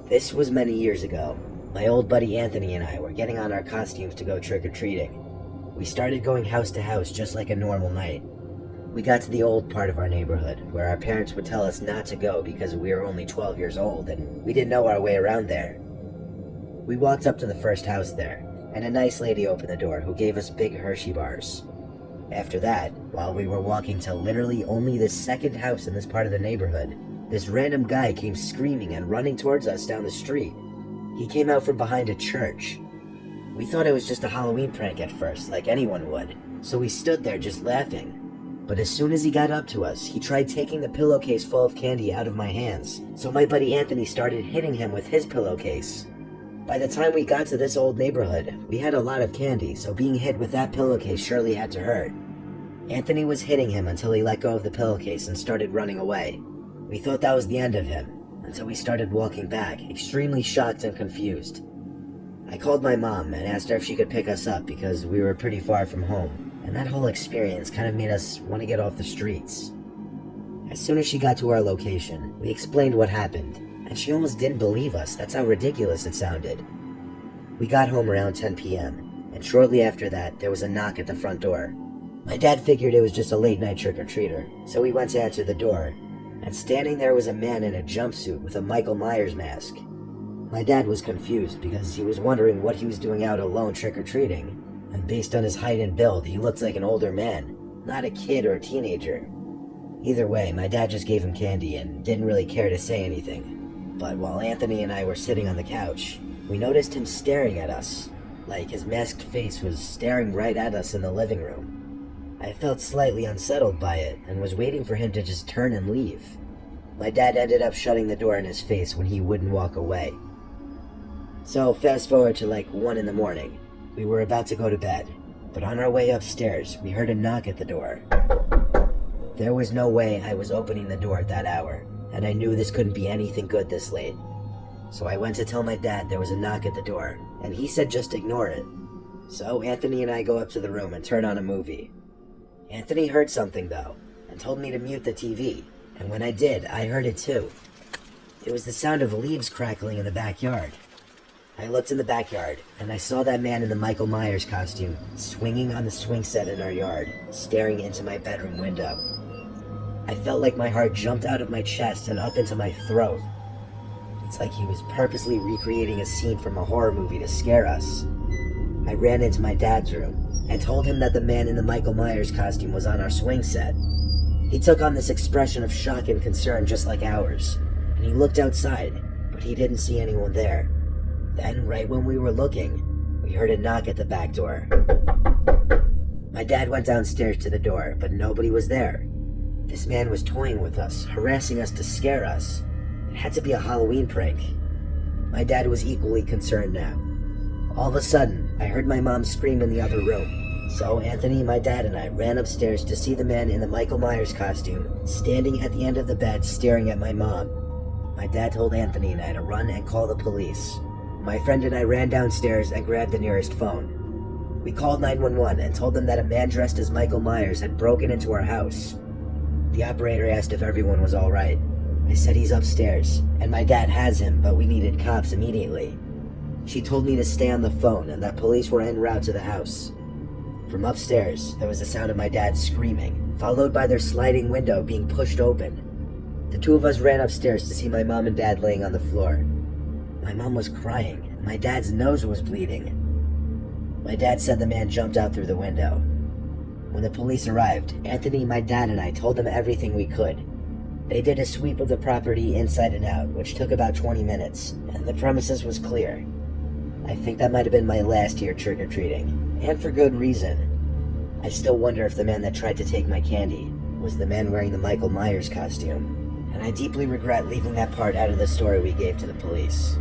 This was many years ago. My old buddy Anthony and I were getting on our costumes to go trick-or-treating. We started going house to house just like a normal night. We got to the old part of our neighborhood, where our parents would tell us not to go because we were only 12 years old and we didn't know our way around there. We walked up to the first house there, and a nice lady opened the door who gave us big Hershey bars. After that, while we were walking to literally only the second house in this part of the neighborhood, this random guy came screaming and running towards us down the street. He came out from behind a church. We thought it was just a Halloween prank at first, like anyone would, so we stood there just laughing. But as soon as he got up to us, he tried taking the pillowcase full of candy out of my hands, so my buddy Anthony started hitting him with his pillowcase. By the time we got to this old neighborhood, we had a lot of candy, so being hit with that pillowcase surely had to hurt. Anthony was hitting him until he let go of the pillowcase and started running away. We thought that was the end of him, until we started walking back, extremely shocked and confused. I called my mom and asked her if she could pick us up because we were pretty far from home, and that whole experience kind of made us want to get off the streets. As soon as she got to our location, we explained what happened, and she almost didn't believe us. That's how ridiculous it sounded. We got home around 10 p.m., and shortly after that, there was a knock at the front door. My dad figured it was just a late-night trick-or-treater, so we went to answer the door, and standing there was a man in a jumpsuit with a Michael Myers mask. My dad was confused because he was wondering what he was doing out alone trick-or-treating, and based on his height and build, he looked like an older man, not a kid or a teenager. Either way, my dad just gave him candy and didn't really care to say anything. But while Anthony and I were sitting on the couch, we noticed him staring at us, like his masked face was staring right at us in the living room. I felt slightly unsettled by it and was waiting for him to just turn and leave. My dad ended up shutting the door in his face when he wouldn't walk away. So fast forward to like 1 in the morning. We were about to go to bed, but on our way upstairs, we heard a knock at the door. There was no way I was opening the door at that hour, and I knew this couldn't be anything good this late. So I went to tell my dad there was a knock at the door, and he said just ignore it. So Anthony and I go up to the room and turn on a movie. Anthony heard something though, and told me to mute the TV, and when I did, I heard it too. It was the sound of leaves crackling in the backyard. I looked in the backyard, and I saw that man in the Michael Myers costume swinging on the swing set in our yard, staring into my bedroom window. I felt like my heart jumped out of my chest and up into my throat. It's like he was purposely recreating a scene from a horror movie to scare us. I ran into my dad's room and told him that the man in the Michael Myers costume was on our swing set. He took on this expression of shock and concern just like ours, and he looked outside, but he didn't see anyone there. Then, right when we were looking, we heard a knock at the back door. My dad went downstairs to the door, but nobody was there. This man was toying with us, harassing us to scare us. It had to be a Halloween prank. My dad was equally concerned now. All of a sudden, I heard my mom scream in the other room. So Anthony, my dad, and I ran upstairs to see the man in the Michael Myers costume, standing at the end of the bed staring at my mom. My dad told Anthony and I to run and call the police. My friend and I ran downstairs and grabbed the nearest phone. We called 911 and told them that a man dressed as Michael Myers had broken into our house. The operator asked if everyone was all right. I said he's upstairs, and my dad has him, but we needed cops immediately. She told me to stay on the phone and that police were en route to the house. From upstairs, there was the sound of my dad screaming, followed by their sliding window being pushed open. The two of us ran upstairs to see my mom and dad laying on the floor. My mom was crying, and my dad's nose was bleeding. My dad said the man jumped out through the window. When the police arrived, Anthony, my dad, and I told them everything we could. They did a sweep of the property inside and out, which took about 20 minutes, and the premises was clear. I think that might have been my last year trick-or-treating, and for good reason. I still wonder if the man that tried to take my candy was the man wearing the Michael Myers costume, and I deeply regret leaving that part out of the story we gave to the police.